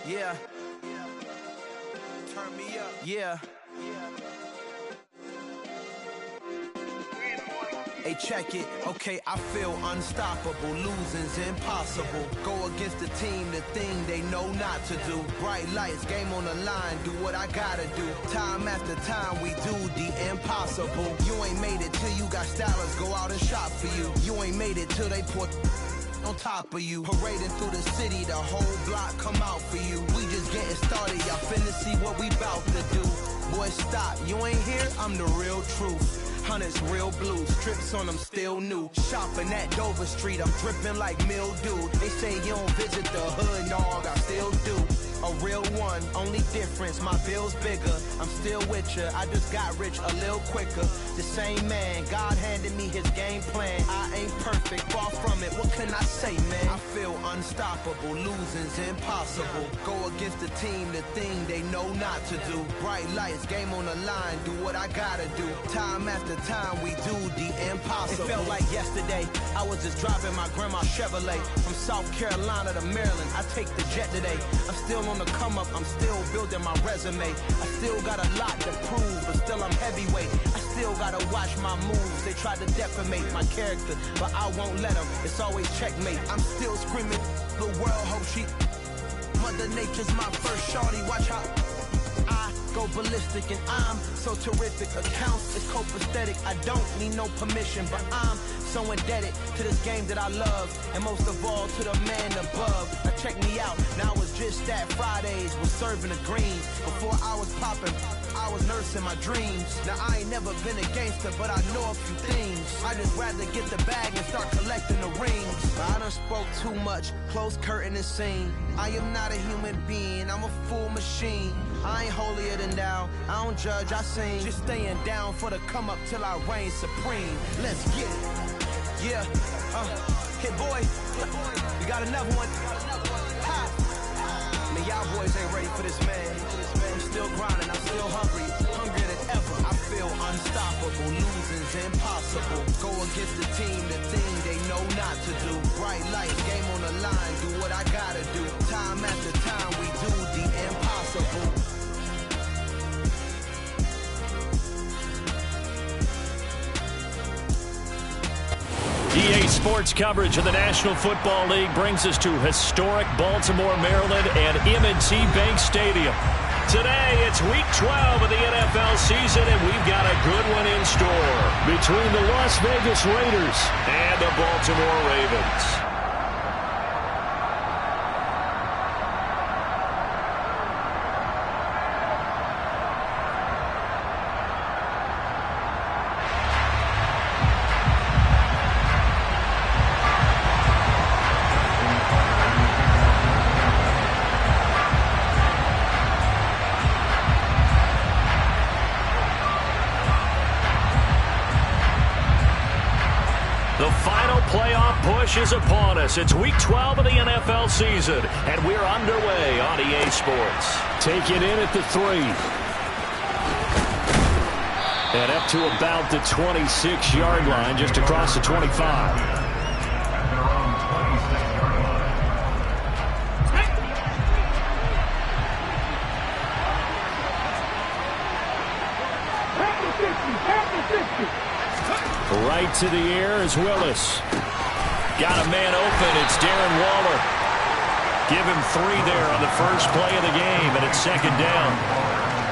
Yeah. Turn me up. Yeah. Hey, check it. Okay, I feel unstoppable. Losing's impossible. Go against the team, the thing they know not to do. Bright lights, game on the line. Do what I gotta do. Time after time, we do the impossible. You ain't made it till you got stylers go out and shop for you. You ain't made it till they put on top of you. Parading through the city, the whole block come out for you. We just getting started, y'all finna see what we bout to do. Boy, stop, you ain't here, I'm the real truth. Hunters, real blues, strips on them still new. Shopping at Dover Street, I'm dripping like mildew. They say you don't visit the hood, dog, I still do. A real one, only difference, my bill's bigger. I'm still with ya, I just got rich a little quicker. The same man, God handed me his game plan. I ain't perfect, far from it, what can I say, man? I feel unstoppable, losing's impossible. Go against the team, the thing they know not to do. Bright lights, game on the line, do what I gotta do. Time after time, we do the impossible. It felt like yesterday, I was just driving my grandma's Chevrolet. From South Carolina to Maryland, I take the jet today. I'm still on the come up, I'm still building my resume. I still got a lot to prove, but still I'm heavyweight. I still gotta watch my moves. They try to defamate my character, but I won't let them. It's always checkmate. I'm still screaming, the world hope she. Mother Nature's my first shorty. Watch how I go ballistic, and I'm so terrific. Accounts is copacetic. I don't need no permission, but I'm so indebted to this game that I love, and most of all to the man above. Now check me out, now it's just that Fridays was serving the greens. Before I was popping, I was nursing my dreams. Now I ain't never been a gangster, but I know a few things. I just rather get the bag and start collecting the rings. I done spoke too much, close curtain and scene. I am not a human being, I'm a full machine. I ain't holier than thou, I don't judge, I sing. Just staying down for the come up till I reign supreme. Let's get it. Yeah, hit boy, we got another one. Ha. Man, y'all boys ain't ready for this, man. I'm still grinding, I'm still hungry, hungrier than ever. I feel unstoppable, losing's impossible. Go against the team, the thing they know not to do. Bright light, game on the line, do what I gotta do. Time after time, we do the impossible. EA Sports coverage of the National Football League brings us to historic Baltimore, Maryland and M&T Bank Stadium. Today, it's Week 12 of the NFL season, and we've got a good one in store between the Las Vegas Raiders and the Baltimore Ravens. The final playoff push is upon us. It's Week 12 of the NFL season, and we're underway on EA Sports. Take it in at the 3. And up to about the 26-yard line, just across the 25. Right to the air is Willis. Got a man open. It's Darren Waller. Give him 3 there on the first play of the game, and it's second down.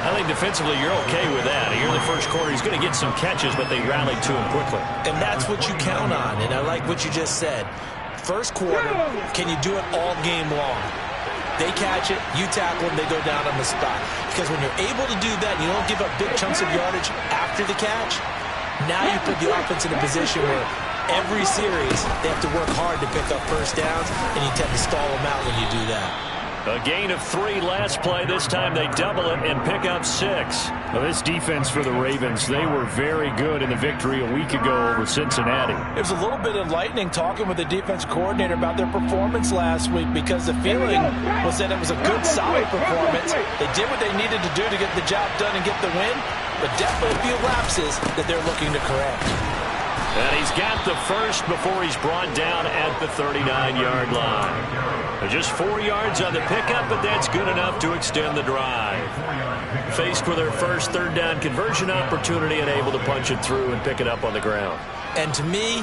I think defensively you're okay with that. Here in the first quarter, he's going to get some catches, but they rallied to him quickly. And that's what you count on, and I like what you just said. First quarter, can you do it all game long? They catch it, you tackle them, they go down on the spot. Because when you're able to do that, you don't give up big chunks of yardage after the catch. Now you put the offense in a position where every series they have to work hard to pick up first downs, and you tend to stall them out when you do that. A gain of 3 last play. This time they double it and pick up 6. Well, this defense for the Ravens, they were very good in the victory a week ago over Cincinnati. There's a little bit of lightning talking with the defense coordinator about their performance last week, because the feeling was that it was a good, solid performance. They did what they needed to do to get the job done and get the win, but definitely a few lapses that they're looking to correct. And he's got the first before he's brought down at the 39-yard line. Just 4 yards on the pickup, but that's good enough to extend the drive. Faced with their first third down conversion opportunity and able to punch it through and pick it up on the ground. And to me,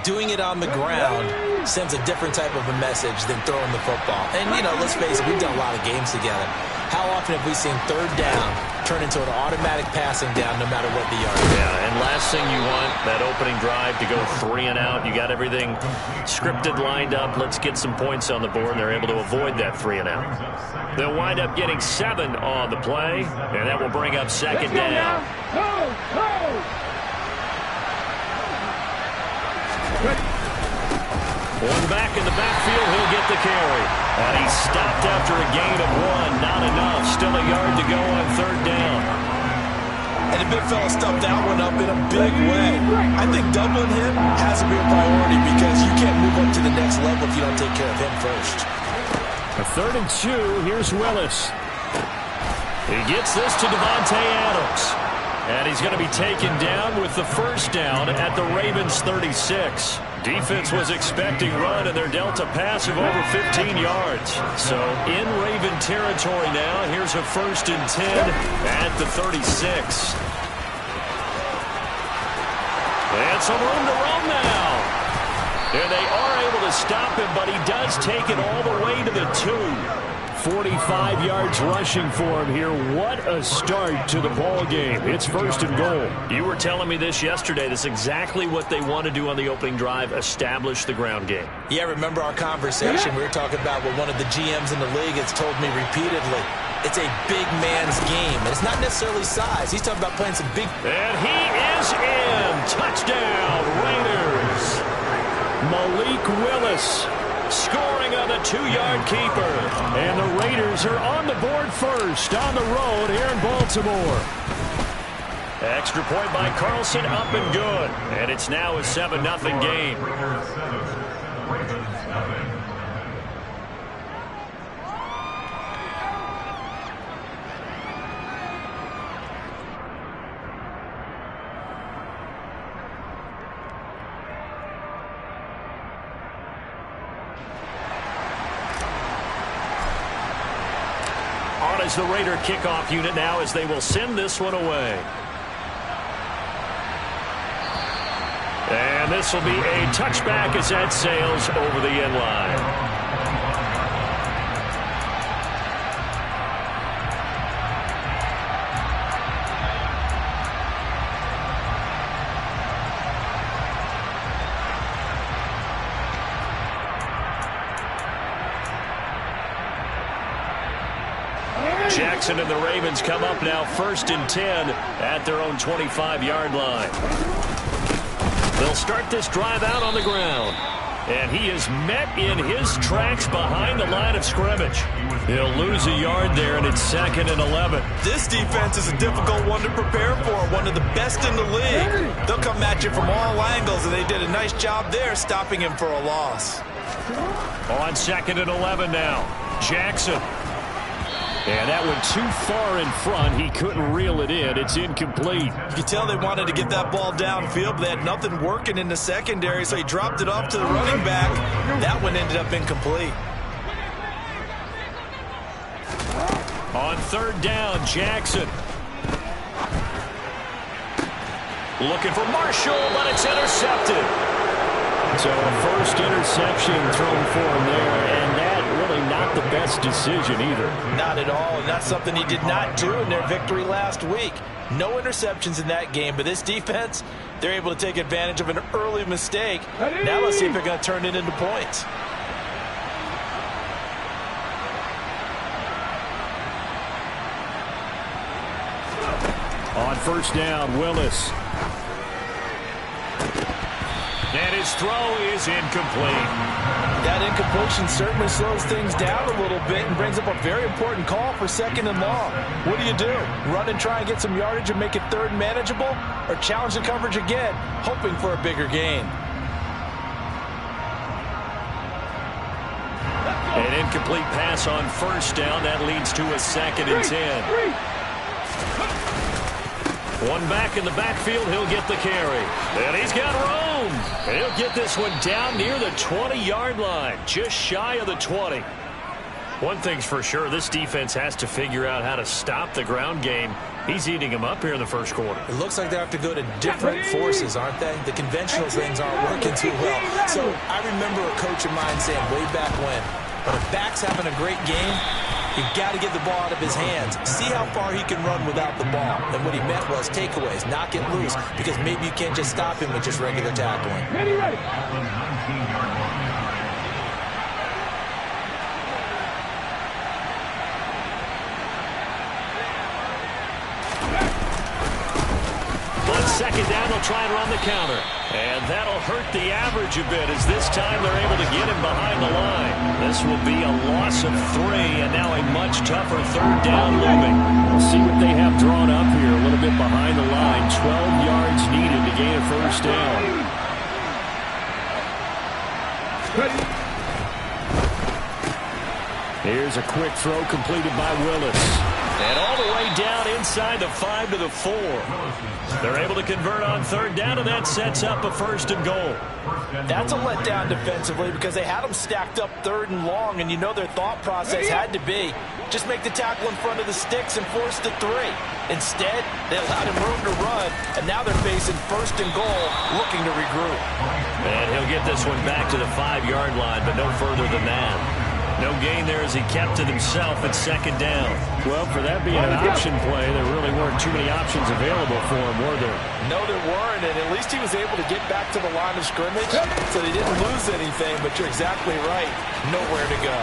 doing it on the ground sends a different type of a message than throwing the football. And, you know, let's face it, we've done a lot of games together. How often have we seen third down turn into an automatic passing down no matter what the yard is? Yeah, and last thing you want, that opening drive to go 3 and out. You got everything scripted, lined up. Let's get some points on the board, and they're able to avoid that 3 and out. They'll wind up getting 7 on the play, and that will bring up second down. One back in the backfield, he'll get the carry. And he's stopped after a gain of 1. Not enough. Still a yard to go on third down. And the big fella stuffed that one up in a big way. I think doubling him has to be a priority because you can't move up to the next level if you don't take care of him first. A 3rd and 2. Here's Willis. He gets this to Davante Adams. And he's going to be taken down with the first down at the Ravens' 36. Defense was expecting run, and they're dealt a pass of over 15 yards. So in Raven territory now, here's a 1st and 10 at the 36. And some room to run now. And they are able to stop him, but he does take it all the way to the 2. 45 yards rushing for him here. What a start to the ball game. It's 1st and goal. You were telling me this yesterday. That's exactly what they want to do on the opening drive, establish the ground game. Yeah, remember our conversation? We were talking about what one of the GMs in the league has told me repeatedly. It's a big man's game, and it's not necessarily size. He's talking about playing some big... And he is in. Touchdown, Raiders. Malik Willis scoring on the 2-yard keeper. And the Raiders are on the board first on the road here in Baltimore. Extra point by Carlson, up and good. And it's now a 7-0 game. Is the Raider kickoff unit now as they will send this one away. And this will be a touchback as that sails over the end line. Jackson and the Ravens come up now 1st and 10 at their own 25-yard line. They'll start this drive out on the ground. And he is met in his tracks behind the line of scrimmage. He'll lose a yard there, and it's 2nd and 11. This defense is a difficult one to prepare for, one of the best in the league. They'll come at you from all angles, and they did a nice job there stopping him for a loss. On 2nd and 11 now, Jackson. And that went too far in front. He couldn't reel it in. It's incomplete. You could tell they wanted to get that ball downfield, but they had nothing working in the secondary, so he dropped it off to the running back. That one ended up incomplete. On 3rd down, Jackson. Looking for Marshall, but it's intercepted. So a first interception thrown for him there, and that really not the best decision either. Not at all, and that's something he did not do in their victory last week. No interceptions in that game, but this defense, they're able to take advantage of an early mistake. Now let's see if they're going to turn it into points. On 1st down, Willis. And his throw is incomplete. That incompletion certainly slows things down a little bit and brings up a very important call for 2nd and long. What do? Run and try and get some yardage and make it 3rd manageable, or challenge the coverage again, hoping for a bigger gain? An incomplete pass on 1st down. That leads to a 2nd and 10. One back in the backfield, he'll get the carry. And he's got room. And he'll get this one down near the 20-yard line, just shy of the 20. One thing's for sure, this defense has to figure out how to stop the ground game. He's eating them up here in the first quarter. It looks like they have to go to different forces, aren't they? The conventional things aren't working too well. So I remember a coach of mine saying way back when, but if back's having a great game, you've got to get the ball out of his hands. See how far he can run without the ball. And what he meant was takeaways, not get loose, because maybe you can't just stop him with just regular tackling. Ready. Second down, they'll try and run the counter. And that'll hurt the average a bit as this time they're able to get him behind the line. This will be a loss of 3 and now a much tougher third down looming. We'll see what they have drawn up here a little bit behind the line. 12 yards needed to gain a first down. Ready. Here's a quick throw completed by Willis. And all the way down inside the 5 to the 4. They're able to convert on third down, and that sets up a 1st and goal. That's a letdown defensively because they had them stacked up 3rd and long, and you know their thought process had to be just make the tackle in front of the sticks and force the 3. Instead, they allowed him room to run, and now they're facing 1st and goal, looking to regroup. And he'll get this one back to the 5-yard line, but no further than that. No gain there as he kept it himself at 2nd down. Well, for that being an option play, there really weren't too many options available for him, were there? No, there weren't, and at least he was able to get back to the line of scrimmage, so they didn't lose anything, but you're exactly right. Nowhere to go.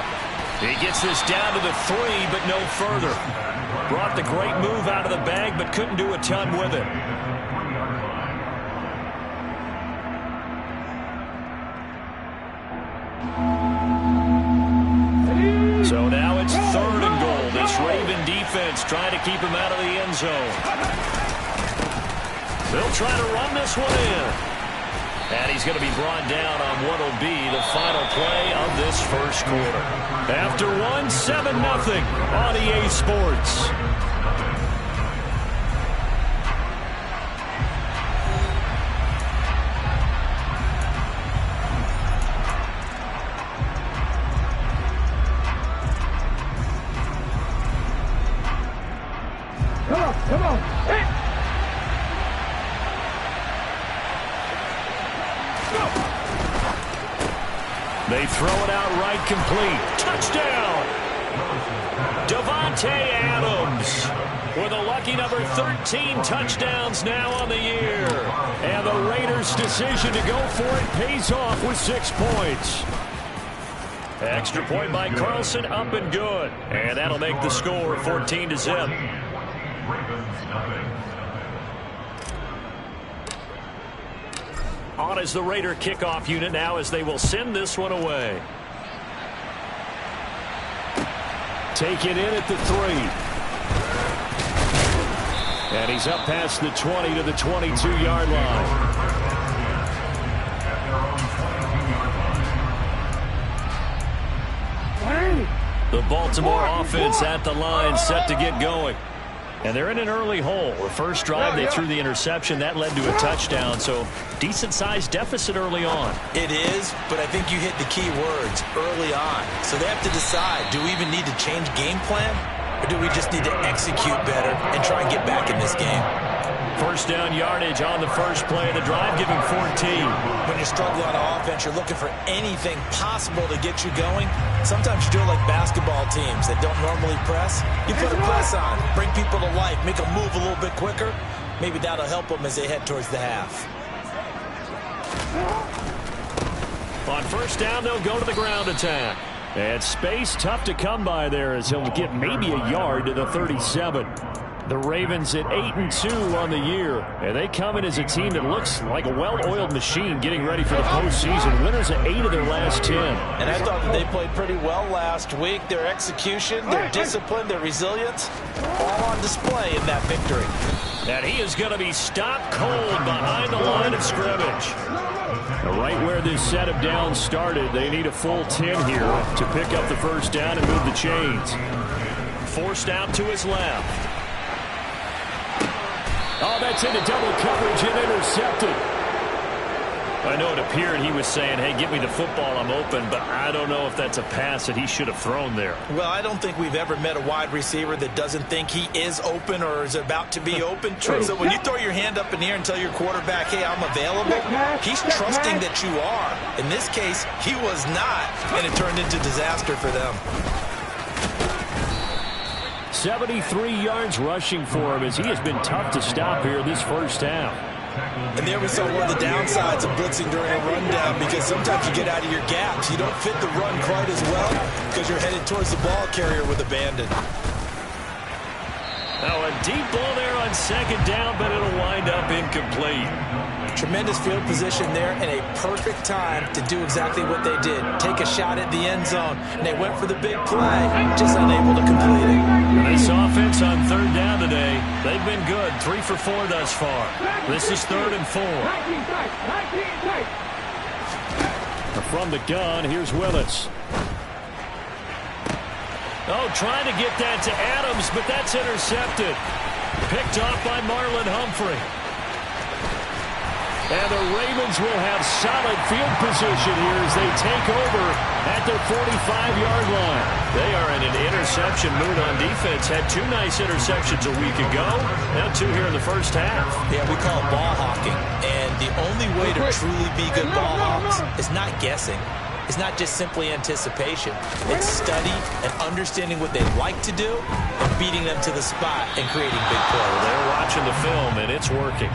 He gets this down to the 3, but no further. Brought the great move out of the bag, but couldn't do a ton with it. So now it's 3rd and goal. This Raven defense trying to keep him out of the end zone. They'll try to run this one in. And he's going to be brought down on what will be the final play of this first quarter. After 7-0 on EA Sports. Come on. Hey. They throw it out right, complete. Touchdown! Davante Adams with a lucky number 13 touchdowns now on the year. And the Raiders' decision to go for it pays off with 6 points. Extra point by Carlson, up and good. And that'll make the score 14-0. On is the Raider kickoff unit now as they will send this one away. Take it in at the 3. And he's up past the 20 to the 22-yard line. The Baltimore offense at the line, set to get going. And they're in an early hole. The first drive, they threw the interception. That led to a touchdown, so decent-sized deficit early on. It is, but I think you hit the key words, early on. So they have to decide, do we even need to change game plan? Or do we just need to execute better and try and get back in this game? First down yardage on the first play of the drive, giving 14. When you struggle on offense, you're looking for anything possible to get you going. Sometimes you do it like basketball teams that don't normally press. You put a press on, bring people to life, make them move a little bit quicker. Maybe that'll help them as they head towards the half. On first down, they'll go to the ground attack. And space tough to come by there as he'll get maybe a yard to the 37. The Ravens at 8-2 on the year, and they come in as a team that looks like a well-oiled machine getting ready for the postseason. Winners at 8 of their last 10. And I thought that they played pretty well last week. Their execution, their discipline, their resilience, all on display in that victory. And he is going to be stopped cold behind the line of scrimmage. Right where this set of downs started, they need a full 10 here to pick up the first down and move the chains. Forced out to his left. Oh, that's into double coverage and intercepted. I know it appeared he was saying, hey, give me the football, I'm open, but I don't know if that's a pass that he should have thrown there. Well, I don't think we've ever met a wide receiver that doesn't think he is open or is about to be open. So when you throw your hand up in the air and tell your quarterback, hey, I'm available, he's trusting that you are. In this case, he was not, and it turned into disaster for them. 73 yards rushing for him as he has been tough to stop here this first half. And there we saw one of the downsides of blitzing during a rundown, because sometimes you get out of your gaps. You don't fit the run quite as well because you're headed towards the ball carrier with abandon. Now a deep ball there on second down, but it'll wind up incomplete. Tremendous field position there and a perfect time to do exactly what they did. Take a shot at the end zone, and they went for the big play, just unable to complete it. This offense on third down today, they've been good. 3 for 4 thus far. This is 3rd and 4. From the gun, here's Willis. Oh, trying to get that to Adams, but that's intercepted. Picked off by Marlon Humphrey. And the Ravens will have solid field position here as they take over at their 45-yard line. They are in an interception mood on defense. Had 2 nice interceptions a week ago. Now 2 here in the first half. Yeah, we call it ball hawking. And the only way to truly be good ball hawks is not guessing. It's not just simply anticipation. It's study and understanding what they like to do and beating them to the spot and creating big plays. They're watching the film, and it's working.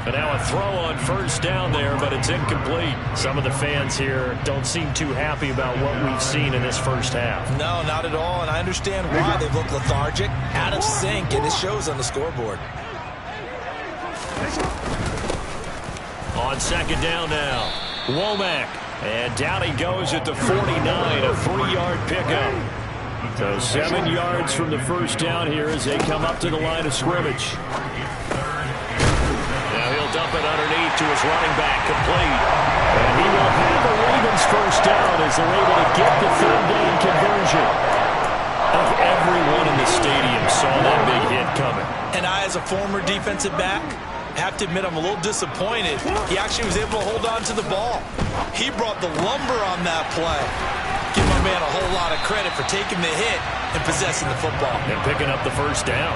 And now a throw on first down there, but it's incomplete. Some of the fans here don't seem too happy about what we've seen in this first half. No, not at all, and I understand why. They look lethargic, out of sync, and it shows on the scoreboard. On second down now, Womack. And down he goes at the 49, a 3-yard pickup. So 7 yards from the first down here as they come up to the line of scrimmage. Now he'll dump it underneath to his running back, complete. And he will have the Ravens first down as they're able to get the third down conversion. I think everyone in the stadium saw that big hit coming. And I, as a former defensive back, have to admit I'm a little disappointed. He actually was able to hold on to the ball. He brought the lumber on that play. Give my man a whole lot of credit for taking the hit and possessing the football. And picking up the first down.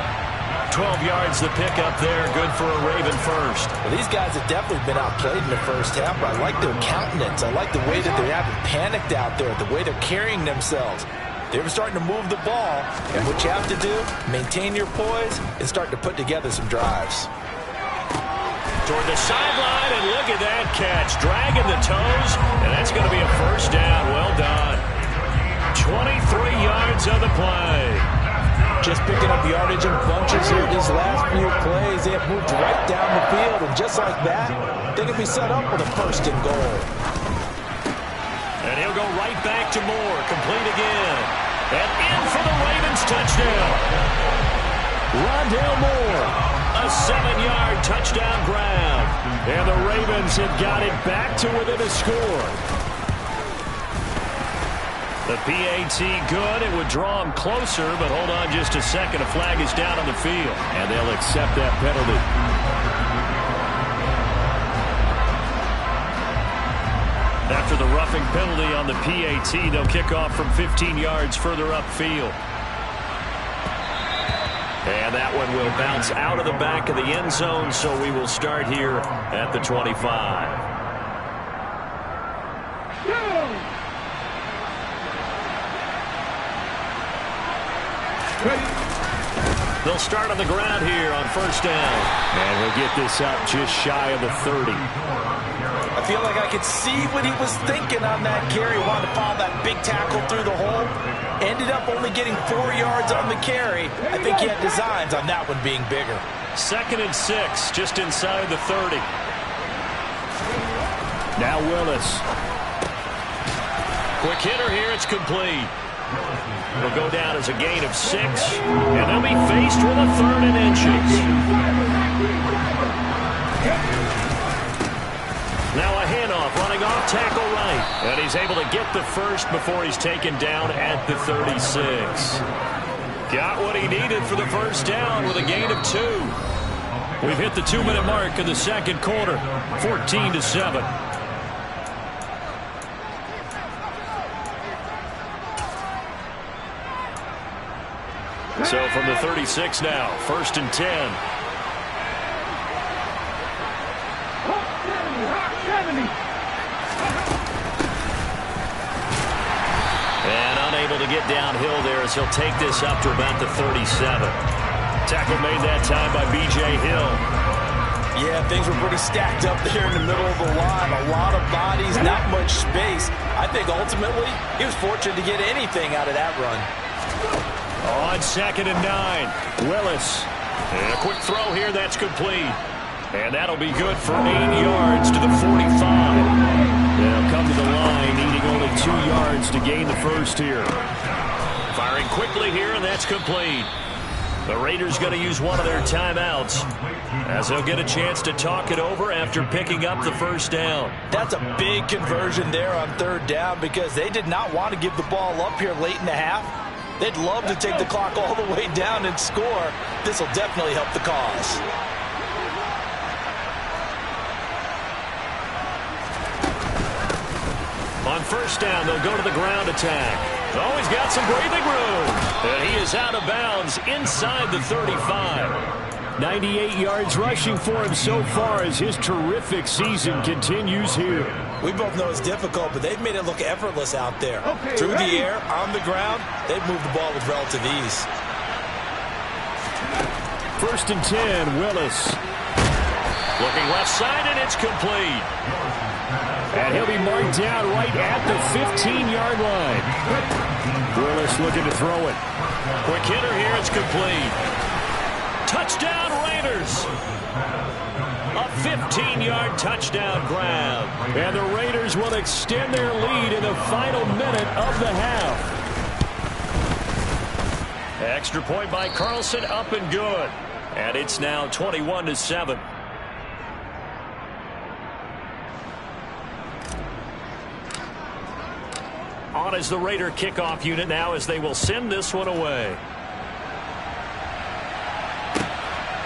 12 yards to pick up there. Good for a Raven first. Well, these guys have definitely been outplayed in the first half, but I like their countenance. I like the way that they haven't panicked out there, the way they're carrying themselves. They were starting to move the ball, and what you have to do, maintain your poise and start to put together some drives. Toward the sideline, and look at that catch. Dragging the toes, and that's going to be a first down. Well done. 23 yards on the play. Just picking up yardage in bunches here these last few plays. They have moved right down the field, and just like that, they can be set up with a first and goal. And he'll go right back to Moore. Complete again. And in for the Ravens touchdown. Rondale Moore. A 7-yard touchdown grab. And the Ravens have got it back to within a score. The PAT good. It would draw him closer, but hold on just a second. A flag is down on the field. And they'll accept that penalty. After the roughing penalty on the PAT, they'll kick off from 15 yards further upfield. And that one will bounce out of the back of the end zone, so we will start here at the 25. They'll start on the ground here on first down. And he'll get this up just shy of the 30. I feel like I could see what he was thinking on that carry. Wanted to follow that big tackle through the hole. Ended up only getting 4 yards on the carry. I think he had designs on that one being bigger. 2nd and 6, just inside the 30. Now Willis. Quick hitter here, it's complete. It'll go down as a gain of 6, and they'll be faced with a 3rd and inches. Now a handoff, running off tackle right. And he's able to get the first before he's taken down at the 36. Got what he needed for the first down with a gain of 2. We've hit the 2-minute mark in the second quarter, 14-7. So from the 36 now, 1st and 10. And unable to get downhill there as he'll take this up to about the 37. Tackle made that time by B.J. Hill. Yeah, things were pretty stacked up there in the middle of the line. A lot of bodies, not much space. I think ultimately he was fortunate to get anything out of that run. On 2nd and 9, Willis. And a quick throw here, that's complete. And that'll be good for 8 yards to the 45. They'll come to the line, needing only 2 yards to gain the first here. Firing quickly here, and that's complete. The Raiders going to use one of their timeouts as they'll get a chance to talk it over after picking up the first down. That's a big conversion there on 3rd down because they did not want to give the ball up here late in the half. They'd love to take the clock all the way down and score. This will definitely help the cause. On 1st down, they'll go to the ground attack. Oh, he's got some breathing room. And he is out of bounds inside the 35. 98 yards rushing for him so far as his terrific season continues here. We both know it's difficult, but they've made it look effortless out there. Through the air, on the ground, they've moved the ball with relative ease. 1st and 10, Willis. Looking left side, and it's complete. And he'll be marked down right at the 15-yard line. Willis looking to throw it. Quick hitter here, it's complete. Touchdown, Raiders. A 15-yard touchdown grab. And the Raiders will extend their lead in the final minute of the half. Extra point by Carlson, up and good. And it's now 21-7. On as the Raider kickoff unit now as they will send this one away.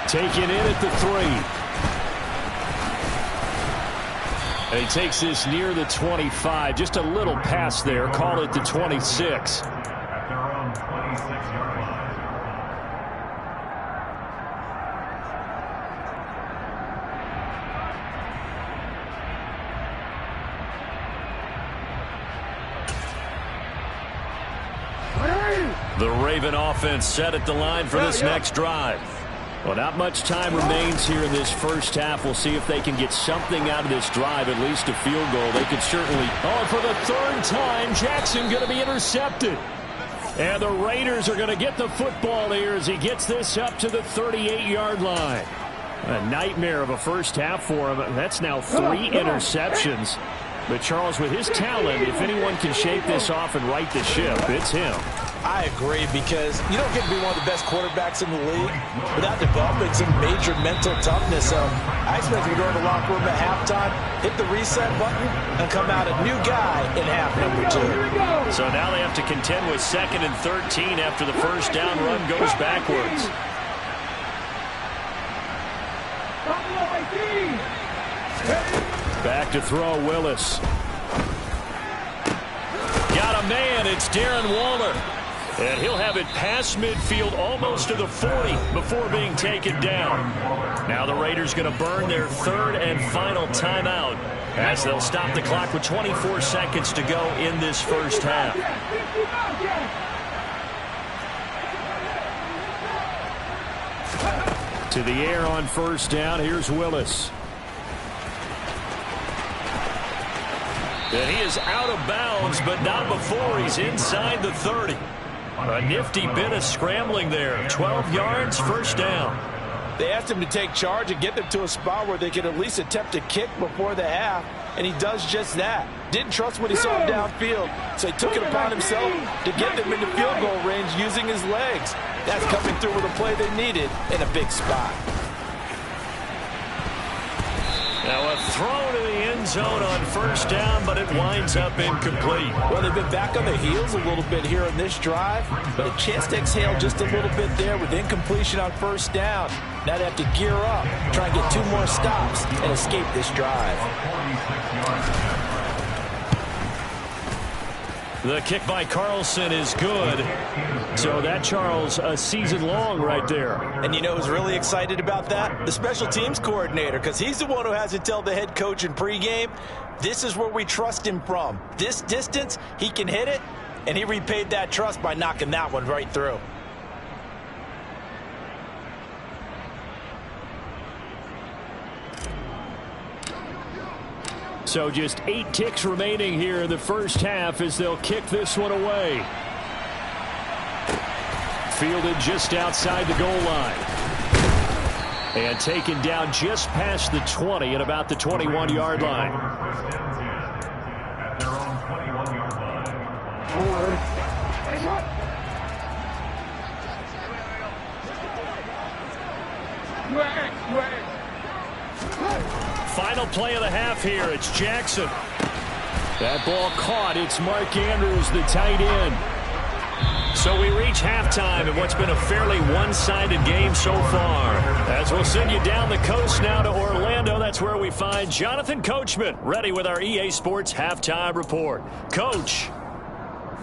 Taken in at the 3. And he takes this near the 25. Just a little pass there. Call it the 26. The Raven offense set at the line for this next drive. Well, not much time remains here in this first half. We'll see if they can get something out of this drive, at least a field goal. They could certainly. Oh, and for the 3rd time, Jackson going to be intercepted. And the Raiders are going to get the football here as he gets this up to the 38-yard line. A nightmare of a first half for him. That's now 3 interceptions. But Charles, with his talent, if anyone can shake this off and right the ship, it's him. I agree, because you don't get to be one of the best quarterbacks in the league without developing some major mental toughness. So I expect him to go in the locker room at halftime, hit the reset button, and come out a new guy in half number 2. So now they have to contend with 2nd and 13 after the first down run goes backwards. Back to throw, Willis. Got a man, it's Darren Waller. And he'll have it past midfield almost to the 40 before being taken down. Now the Raiders going to burn their 3rd and final timeout as they'll stop the clock with 24 seconds to go in this first half. To the air on 1st down, here's Willis. And he is out of bounds, but not before he's inside the 30. A nifty bit of scrambling there. 12 yards, 1st down. They asked him to take charge and get them to a spot where they could at least attempt a kick before the half, and he does just that. Didn't trust what he saw downfield, so he took it upon himself to get them into field goal range using his legs. That's coming through with a play they needed in a big spot. Now a throw to the end zone on first down, but it winds up incomplete. Well, they've been back on their heels a little bit here on this drive, but a chance to exhale just a little bit there with incompletion on first down. Now they have to gear up, try and get 2 more stops, and escape this drive. The kick by Carlson is good. So that, Charles, a season long right there. And you know who's really excited about that? The special teams coordinator, because he's the one who has to tell the head coach in pregame, this is where we trust him from. This distance, he can hit it, and he repaid that trust by knocking that one right through. So just 8 ticks remaining here in the first half as they'll kick this one away. Fielded just outside the goal line. And taken down just past the 20 at about the 21-yard line. Final play of the half here. It's Jackson. That ball caught. It's Mark Andrews, the tight end. So we reach halftime in what's been a fairly one-sided game so far. As we'll send you down the coast now to Orlando, that's where we find Jonathan Coachman, ready with our EA Sports Halftime Report. Coach,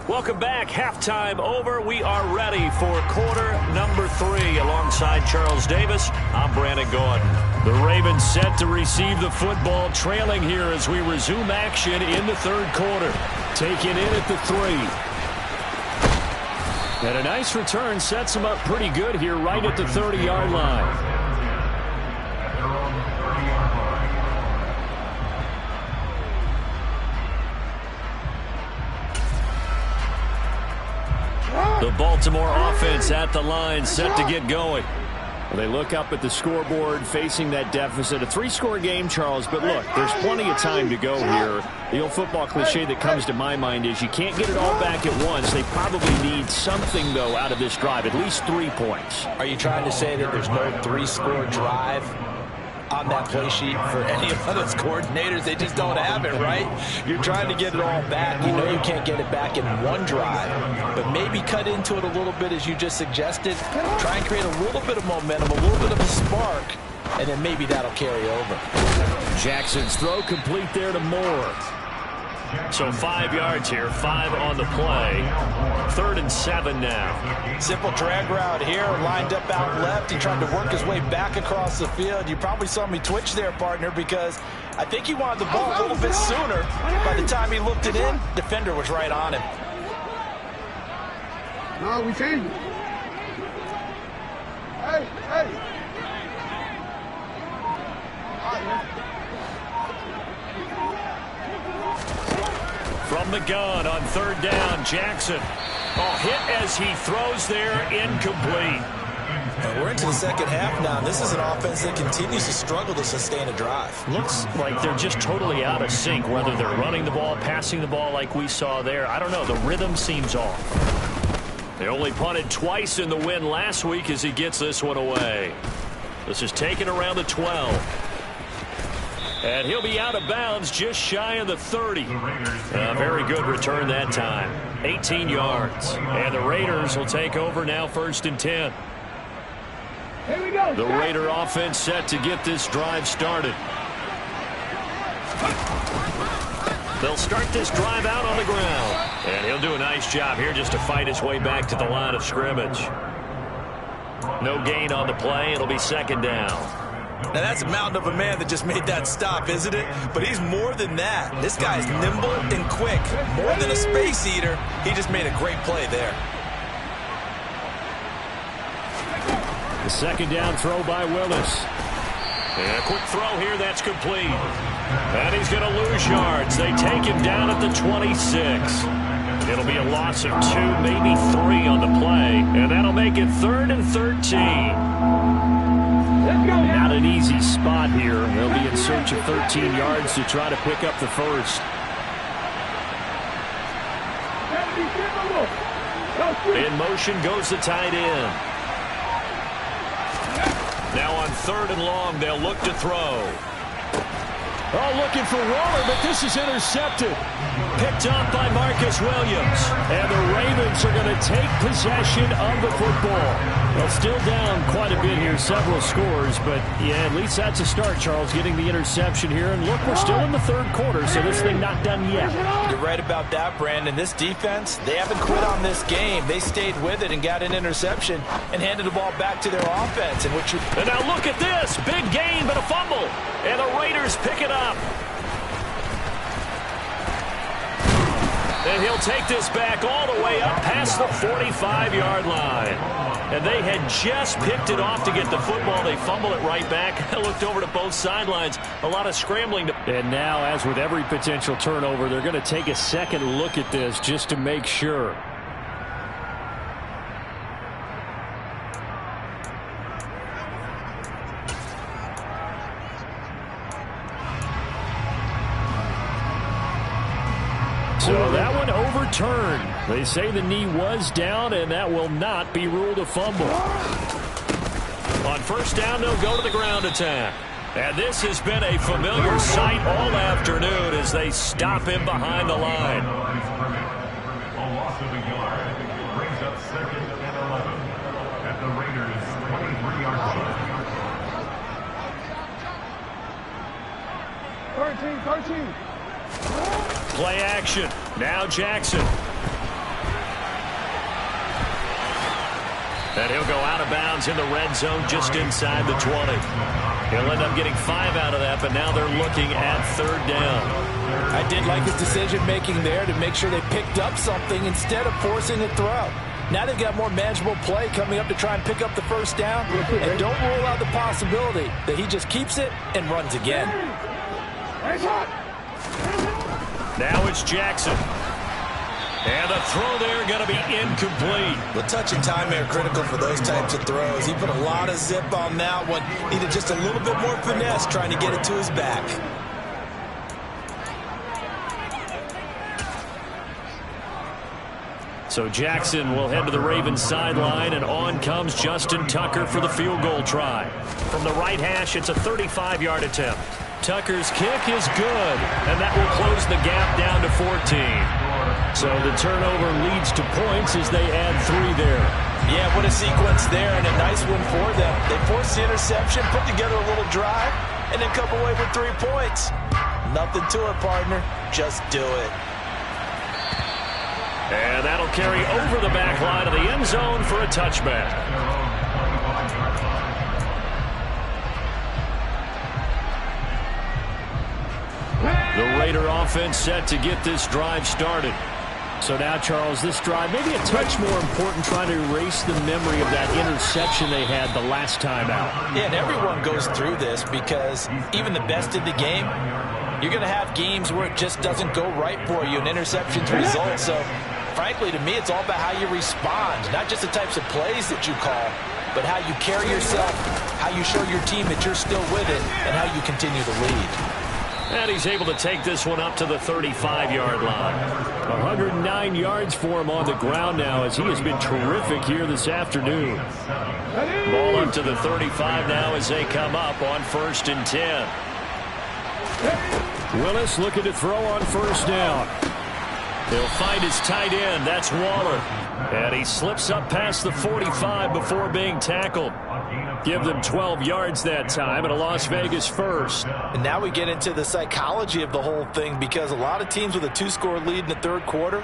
welcome back. Halftime over. We are ready for quarter number 3. Alongside Charles Davis, I'm Brandon Gordon. The Ravens set to receive the football, trailing here as we resume action in the third quarter. Taken in at the 3. And a nice return sets them up pretty good here right at the 30-yard line. The Baltimore offense at the line, set to get going. They look up at the scoreboard facing that deficit. A 3-score game, Charles, but look, there's plenty of time to go here. The old football cliche that comes to my mind is you can't get it all back at once. They probably need something, though, out of this drive, at least 3 points. Are you trying to say that there's no 3-score drive on that play sheet for any of those coordinators? They just don't have it, right? You're trying to get it all back. You know you can't get it back in one drive, but maybe cut into it a little bit as you just suggested. Try and create a little bit of momentum, a little bit of a spark, and then maybe that'll carry over. Jackson's throw complete there to Moore. So 5 yards here, 5 on the play. 3rd and 7 now. Simple drag route here, lined up out left. He tried to work his way back across the field. You probably saw me twitch there, partner, because I think he wanted the ball a little bit sooner. By the time he looked it in, defender was right on him. No, we changed. Hey, hey. From the gun on 3rd down, Jackson. Oh, hit as he throws there, incomplete. And we're into the second half now. This is an offense that continues to struggle to sustain a drive. Looks like they're just totally out of sync, whether they're running the ball, passing the ball like we saw there. I don't know. The rhythm seems off. They only punted twice in the win last week as he gets this one away. This is taken around the 12. And he'll be out of bounds just shy of the 30. A very good return that time. 18 yards. And the Raiders will take over now 1st and 10. Here we go. The Raider offense set to get this drive started. They'll start this drive out on the ground. And he'll do a nice job here just to fight his way back to the line of scrimmage. No gain on the play. It'll be 2nd down. Now, that's a mountain of a man that just made that stop, isn't it? But he's more than that. This guy's nimble and quick. More than a space eater. He just made a great play there. The 2nd down throw by Willis. And a quick throw here, that's complete. And he's going to lose yards. They take him down at the 26. It'll be a loss of 2, maybe 3 on the play. And that'll make it 3rd and 13. Not an easy spot here. They'll be in search of 13 yards to try to pick up the first. In motion goes the tight end. Now on 3rd and long, they'll look to throw. Oh, looking for Waller, but this is intercepted. Picked up by Marcus Williams. And the Ravens are going to take possession of the football. Well, still down quite a bit here, several scores, but yeah, at least that's a start, Charles, getting the interception here. And look, we're still in the third quarter, so this thing not done yet. You're right about that, Brandon. This defense, they haven't quit on this game. They stayed with it and got an interception and handed the ball back to their offense. And now look at this. Big gain, but a fumble. And the Raiders pick it up. And he'll take this back all the way up past the 45-yard line. And they had just picked it off to get the football. They fumble it right back. I looked over to both sidelines. A lot of scrambling. And now, as with every potential turnover, they're going to take a second look at this just to make sure. So that one overturned. They say the knee was down, and that will not be ruled a fumble. On first down, they'll go to the ground attack. And this has been a familiar sight all afternoon as they stop him behind the line. A loss of a yard brings up 2nd and 11 at the Raiders' 23-yard line. 13. Play action. Now Jackson. And he'll go out of bounds in the red zone just inside the 20. He'll end up getting 5 out of that, but now they're looking at third down. I did like his decision-making there to make sure they picked up something instead of forcing a throw. Now they've got more manageable play coming up to try and pick up the first down. And don't rule out the possibility that he just keeps it and runs again. Now it's Jackson. And the throw there going to be incomplete. The touch and time are critical for those types of throws. He put a lot of zip on that one. Needed just a little bit more finesse trying to get it to his back. So Jackson will head to the Ravens sideline, and on comes Justin Tucker for the field goal try. From the right hash, it's a 35-yard attempt. Tucker's kick is good, and that will close the gap down to 14. So the turnover leads to points as they add 3 there. Yeah, what a sequence there, and a nice one for them. They forced the interception, put together a little drive, and then come away with 3 points. Nothing to it, partner. Just do it. And that'll carry over the back line of the end zone for a touchback. The Raider offense set to get this drive started. So now, Charles, this drive maybe a touch more important, trying to erase the memory of that interception they had the last time out. Yeah, and everyone goes through this because even the best in the game, you're going to have games where it just doesn't go right for you, and interceptions result. So, frankly, to me, it's all about how you respond, not just the types of plays that you call, but how you carry yourself, how you show your team that you're still with it, and how you continue to lead. And he's able to take this one up to the 35-yard line. 109 yards for him on the ground now, as he has been terrific here this afternoon. Ball up to the 35 now as they come up on 1st and 10. Willis looking to throw on first down. He'll find his tight end. That's Waller. And he slips up past the 45 before being tackled. Give them 12 yards that time, and a Las Vegas first. And now we get into the psychology of the whole thing, because a lot of teams with a 2-score lead in the third quarter,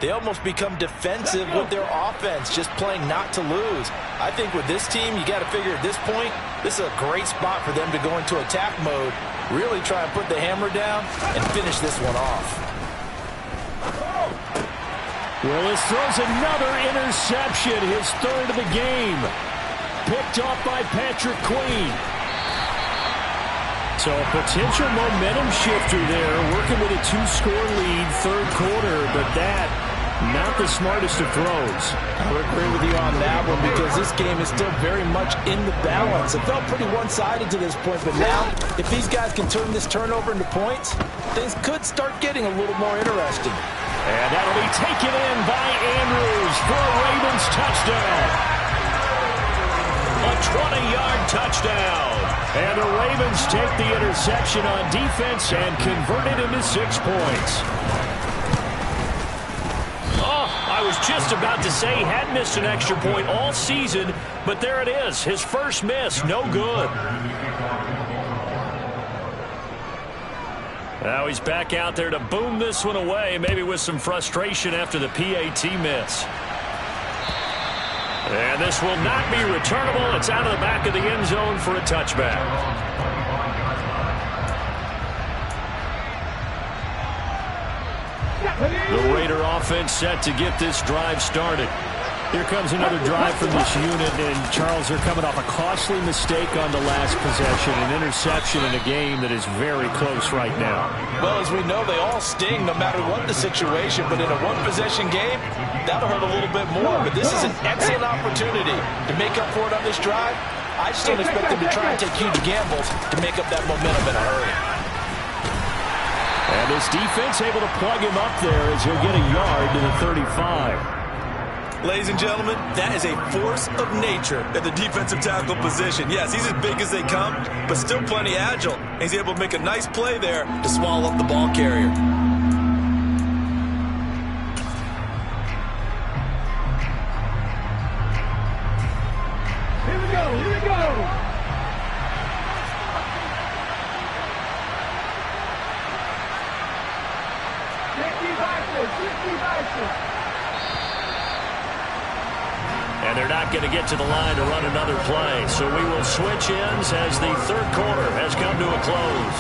they almost become defensive with their offense, just playing not to lose. I think with this team, you got to figure at this point, this is a great spot for them to go into attack mode, really try and put the hammer down and finish this one off. Willis throws another interception, his 3rd of the game. Picked off by Patrick Queen. So a potential momentum shifter there, working with a 2-score lead, third quarter, but that, not the smartest of throws. I would agree with you on that one, because this game is still very much in the balance. It felt pretty one-sided to this point, but now, if these guys can turn this turnover into points, things could start getting a little more interesting. And that'll be taken in by Andrews for a Ravens touchdown. A 20-yard touchdown. And the Ravens take the interception on defense and convert it into 6 points. I was just about to say he had missed an extra point all season, but there it is. His first miss, no good. Now he's back out there to boom this one away, maybe with some frustration after the PAT miss. And this will not be returnable. It's out of the back of the end zone for a touchback. The Raider offense set to get this drive started. Here comes another drive from this unit, and Charles, they're coming off a costly mistake on the last possession, an interception in a game that is very close right now. Well, as we know, they all sting no matter what the situation, but in a one-possession game, that'll hurt a little bit more. But this is an excellent opportunity to make up for it on this drive. I just don't expect them to try and take huge gambles to make up that momentum in a hurry. And this defense able to plug him up there as he'll get a yard to the 35. Ladies and gentlemen, that is a force of nature at the defensive tackle position. Yes, he's as big as they come, but still plenty agile. He's able to make a nice play there to swallow up the ball carrier. Here we go, here we go. And they're not going to get to the line to run another play. So we will switch ends as the third quarter has come to a close.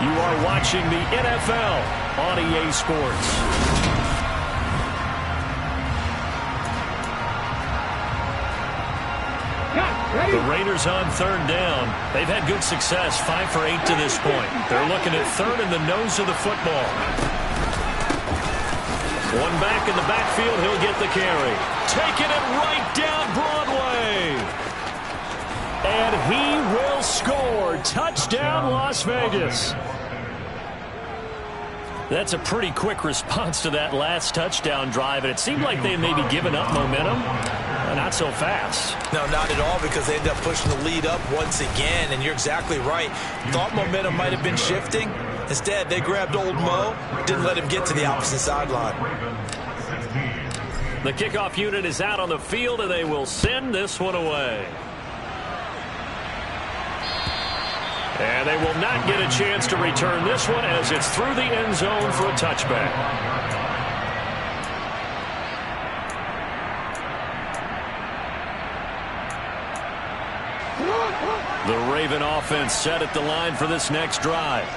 You are watching the NFL on EA Sports. The Raiders on third down. They've had good success, 5 for 8 to this point. They're looking at third in the nose of the football. One back in the backfield, he'll get the carry. Taking it right down Broadway. And he will score. Touchdown, Las Vegas. That's a pretty quick response to that last touchdown drive, and it seemed like they had maybe given up momentum. Not so fast. No, not at all, because they ended up pushing the lead up once again, and you're exactly right. Thought momentum might have been shifting. Instead, they grabbed old Mo, didn't let him get to the opposite sideline. The kickoff unit is out on the field, and they will send this one away. And they will not get a chance to return this one as it's through the end zone for a touchback. The Raven offense set at the line for this next drive.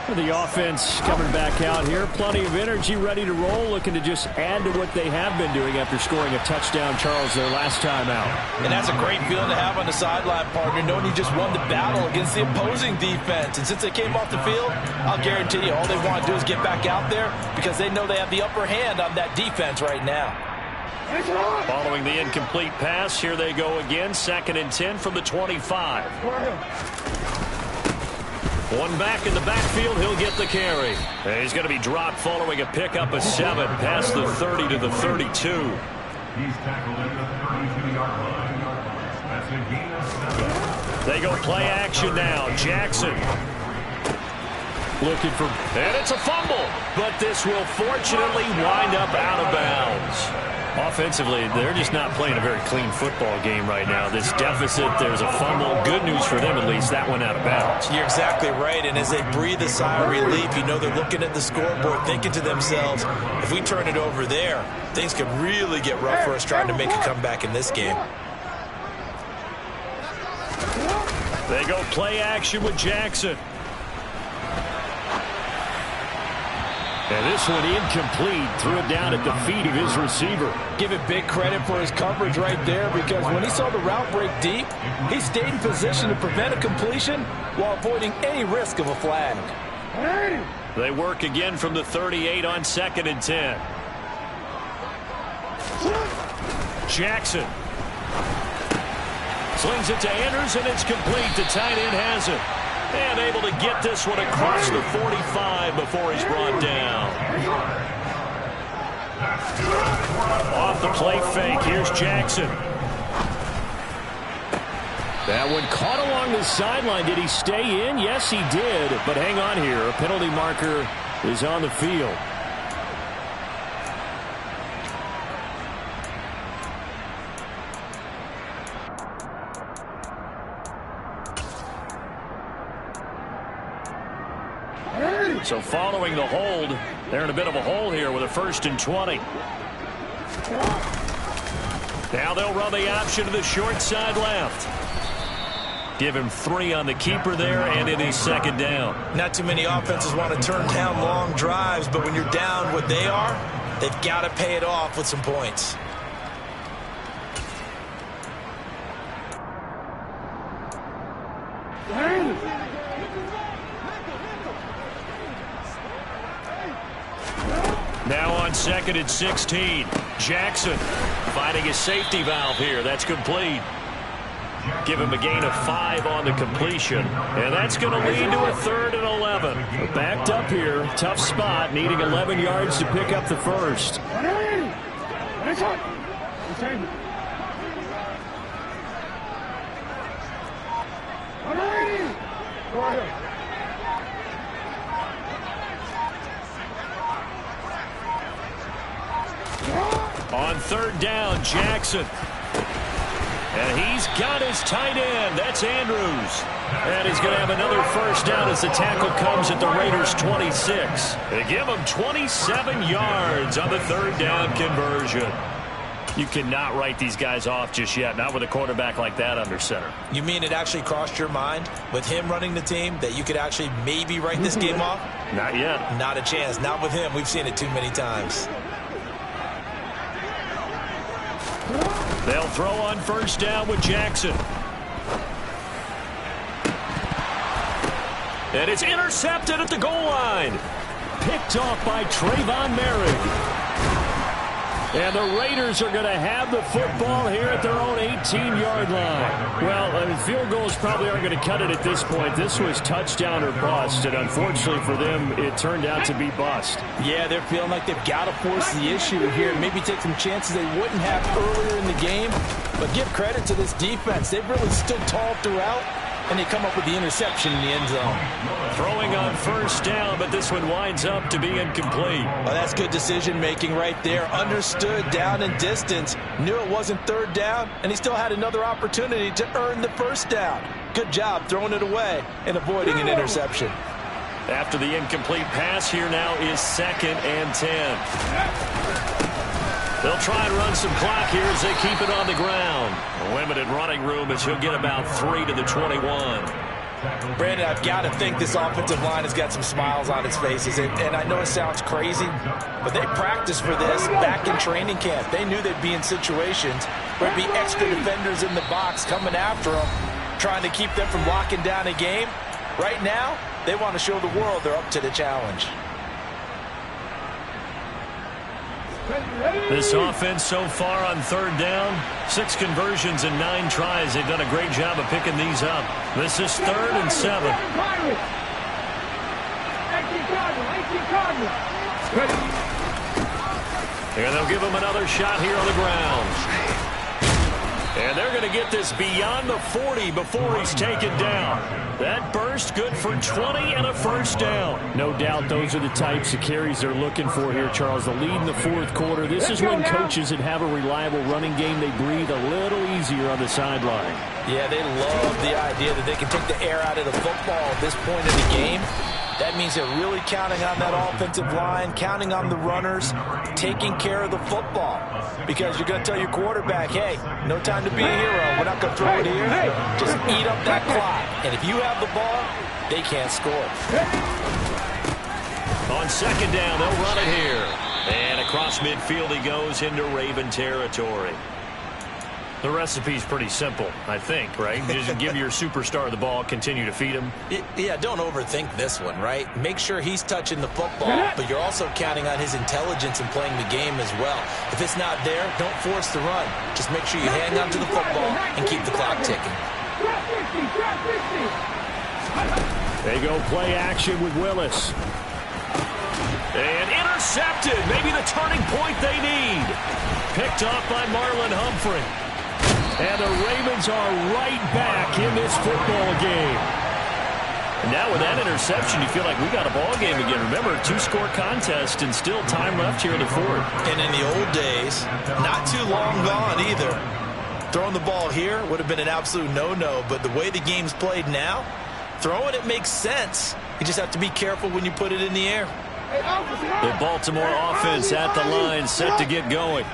The offense coming back out here. Plenty of energy, ready to roll, looking to just add to what they have been doing after scoring a touchdown, Charles, their last time out. And that's a great feeling to have on the sideline, partner, knowing you just won the battle against the opposing defense. And since they came off the field, I'll guarantee you all they want to do is get back out there because they know they have the upper hand on that defense right now. Following the incomplete pass, here they go again. 2nd and 10 from the 25. One back in the backfield, he'll get the carry. And he's going to be dropped following a pickup of 7 past the 30 to the 32. He's tackled at the 32-yard line. That's a gain of 7. They go play action now. Jackson looking for, and it's a fumble. But this will fortunately wind up out of bounds. Offensively, they're just not playing a very clean football game right now. This deficit, there's a fumble. Good news for them, at least. That went out of bounds. You're exactly right. And as they breathe a sigh of relief, you know they're looking at the scoreboard, thinking to themselves, if we turn it over there, things could really get rough for us trying to make a comeback in this game. They go play action with Jackson. And this one incomplete. Threw it down at the feet of his receiver. Give it big credit for his coverage right there, because when he saw the route break deep, he stayed in position to prevent a completion while avoiding any risk of a flag. They work again from the 38 on 2nd and 10. Jackson slings it to Anderson. It's complete. The tight end has it. And able to get this one across the 45 before he's brought down. Off the play fake, here's Jackson. That one caught along the sideline. Did he stay in? Yes, he did. But hang on here. A penalty marker is on the field. So following the hold, they're in a bit of a hole here with a 1st and 20. Now they'll run the option to the short side left. Give him 3 on the keeper there, and it is 2nd down. Not too many offenses want to turn down long drives, but when you're down what they are, they've got to pay it off with some points. Now on 2nd and 16. Jackson finding a safety valve here. That's complete. Give him a gain of 5 on the completion. And that's going to lead to a 3rd and 11. Backed up here. Tough spot. Needing 11 yards to pick up the first. On 3rd down, Jackson. And he's got his tight end. That's Andrews. And he's going to have another 1st down as the tackle comes at the Raiders' 26. They give him 27 yards on the 3rd down conversion. You cannot write these guys off just yet, not with a quarterback like that under center. You mean it actually crossed your mind with him running the team that you could actually maybe write this game off? Not yet. Not a chance. Not with him. We've seen it too many times. They'll throw on 1st down with Jackson. And it's intercepted at the goal line. Picked off by Trayvon Merrick. And the Raiders are going to have the football here at their own 18-yard line. Well, field goals probably aren't going to cut it at this point. This was touchdown or bust, and unfortunately for them, it turned out to be bust. Yeah, they're feeling like they've got to force the issue here. Maybe take some chances they wouldn't have earlier in the game. But give credit to this defense. They've really stood tall throughout, and they come up with the interception in the end zone. Throwing on 1st down, but this one winds up to be incomplete. Well, that's good decision-making right there. Understood down and distance. Knew it wasn't 3rd down, and he still had another opportunity to earn the 1st down. Good job throwing it away and avoiding an interception. After the incomplete pass, here now is 2nd and 10. They'll try and run some clock here as they keep it on the ground. A limited running room as he'll get about 3 to the 21. Brandon, I've got to think this offensive line has got some smiles on its faces. And I know it sounds crazy, but they practiced for this back in training camp. They knew they'd be in situations where there'd be extra defenders in the box coming after them, trying to keep them from locking down a game. Right now, they want to show the world they're up to the challenge. This offense so far on 3rd down, 6 conversions and 9 tries. They've done a great job of picking these up. This is 3rd and 7. And they'll give him another shot here on the ground. And they're going to get this beyond the 40 before he's taken down. That burst good for 20 and a 1st down. No doubt those are the types of carries they're looking for here, Charles. The lead in the 4th quarter. This is when coaches that have a reliable running game, they breathe a little easier on the sideline. Yeah, they love the idea that they can take the air out of the football at this point in the game. That means they're really counting on that offensive line, counting on the runners, taking care of the football. Because you're going to tell your quarterback, hey, no time to be a hero. We're not going to throw it here. Just eat up that clock. And if you have the ball, they can't score. On 2nd down, they'll run it here. And across midfield he goes into Raven territory. The recipe's pretty simple, I think, right? Just give your superstar the ball, continue to feed him. Yeah, don't overthink this one, right? Make sure he's touching the football, but you're also counting on his intelligence in playing the game as well. If it's not there, don't force the run. Just make sure you hang on to the football and keep the clock ticking. They go play action with Willis. And intercepted. Maybe the turning point they need. Picked off by Marlon Humphrey. And the Ravens are right back in this football game. And now with that interception, you feel like we got a ball game again. Remember, 2-score contest and still time left here in the fourth. And in the old days, not too long gone either. Throwing the ball here would have been an absolute no-no, but the way the game's played now, throwing it makes sense. You just have to be careful when you put it in the air. The Baltimore offense at the line, set to get going.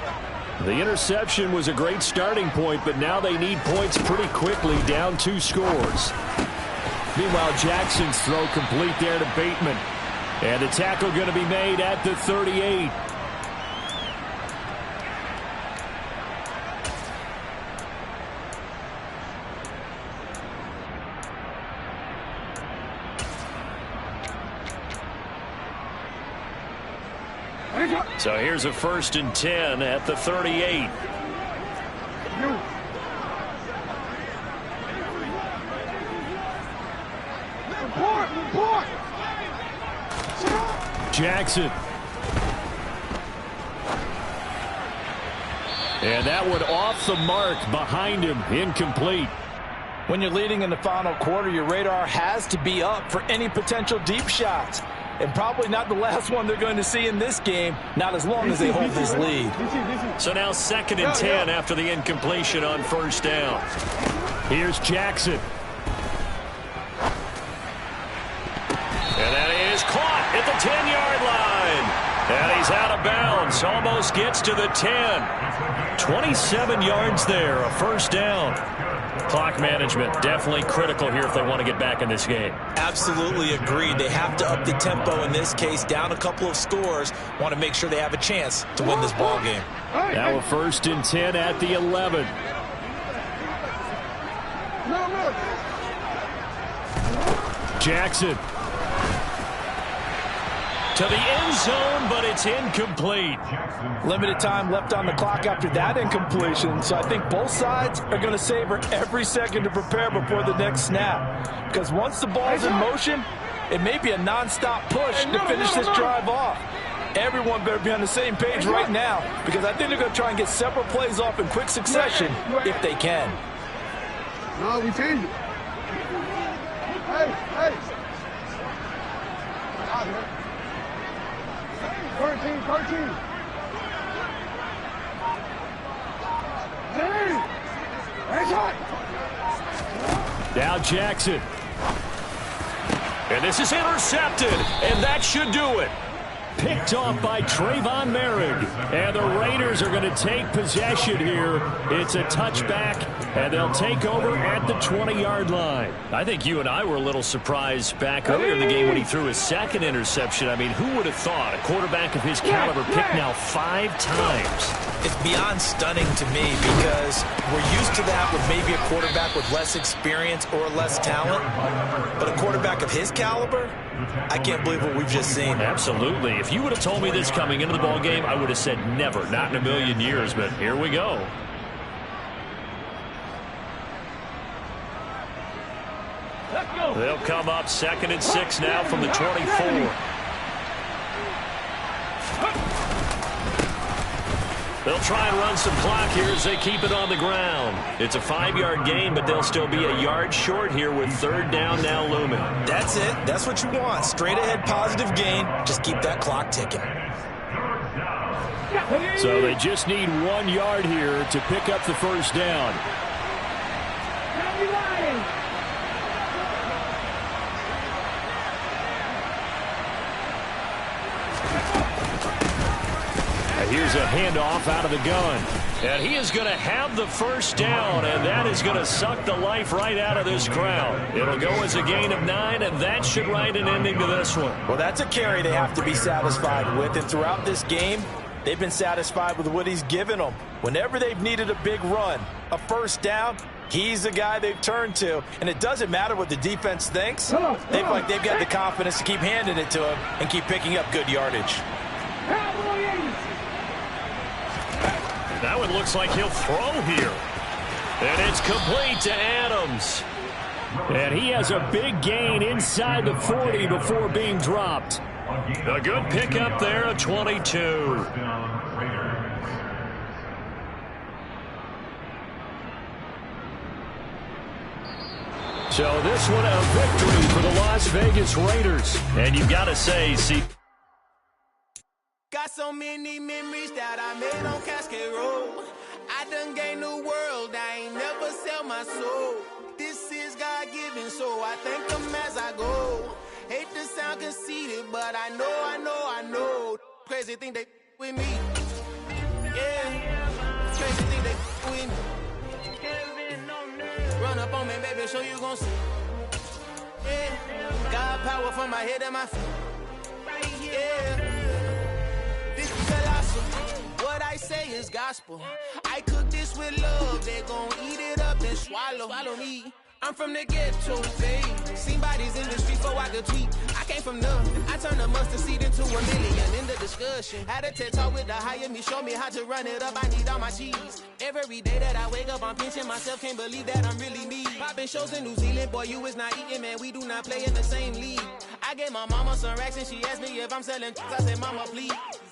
The interception was a great starting point, but now they need points pretty quickly, down 2 scores. Meanwhile, Jackson's throw complete there to Bateman. And the tackle going to be made at the 38. So here's a 1st and 10 at the 38. Jackson. And that one off the mark behind him, incomplete. When you're leading in the final quarter, your radar has to be up for any potential deep shots. And probably not the last one they're going to see in this game, not as long as they hold this lead. So now 2nd and 10 after the incompletion on 1st down. Here's Jackson. And that is caught at the 10-yard line. And he's out of bounds, almost gets to the 10. 27 yards there, a 1st down. Clock management definitely critical here if they want to get back in this game. Absolutely agreed. They have to up the tempo in this case, down a couple of scores. Want to make sure they have a chance to win this ball game. Now a 1st and 10 at the 11. Jackson. To the end zone, but it's incomplete. Limited time left on the clock after that incompletion, so I think both sides are going to savor every second to prepare before the next snap. Because once the ball's in motion, it may be a non-stop push to finish this drive off. Everyone better be on the same page right now, because I think they're going to try and get several plays off in quick succession if they can. No, we change it. Hey. 13. Now Jackson. And this is intercepted, and that should do it. Picked off by Trayvon Merrick. And the Raiders are going to take possession here. It's a touchback, and they'll take over at the 20-yard line. I think you and I were a little surprised back earlier in the game when he threw his 2nd interception. I mean, who would have thought a quarterback of his caliber picked now 5 times? It's beyond stunning to me because we're used to that with maybe a quarterback with less experience or less talent. But a quarterback of his caliber, I can't believe what we've just seen. Absolutely. If you would have told me this coming into the ball game, I would have said never, not in a million years. But here we go. They'll come up 2nd and 6 now from the 24. They'll try and run some clock here as they keep it on the ground. It's a 5-yard gain, but they'll still be a yard short here with 3rd down now looming. That's it. That's what you want. Straight ahead positive gain. Just keep that clock ticking. So they just need 1 yard here to pick up the 1st down. Here's a handoff out of the gun. And he is going to have the 1st down, and that is going to suck the life right out of this crowd. It'll go as a gain of 9, and that should write an ending to this one. Well, that's a carry they have to be satisfied with, and throughout this game, they've been satisfied with what he's given them. Whenever they've needed a big run, a 1st down, he's the guy they've turned to. And it doesn't matter what the defense thinks. They feel like they've got the confidence to keep handing it to him and keep picking up good yardage. That one looks like he'll throw here. And it's complete to Adams. And he has a big gain inside the 40 before being dropped. A good pickup there, a 22. So this one a victory for the Las Vegas Raiders. And you've got to say, Got so many memories that I made on Cascade Road. I done gained the world, I ain't never sell my soul. This is God-given, so I thank him as I go. Hate to sound conceited, but I know. Crazy thing they with me. Yeah, crazy thing they with me. Run up on me, baby, show you gon' see. Yeah, God power from my head and my feet. Yeah, this is colossal. What I say is gospel. I cook this with love, they gon' eat it up and swallow me. I'm from the ghetto, babe. Seen bodies in the street before I could tweet. I came from nothing. I turned a mustard seed into $1 million in the discussion. Had a TED talk with the higher me, show me how to run it up. I need all my cheese. Every day that I wake up, I'm pinching myself. Can't believe that I'm really me. Popping shows in New Zealand, boy, you is not eating, man. We do not play in the same league. I gave my mama some racks and she asked me if I'm selling. I said, mama, please.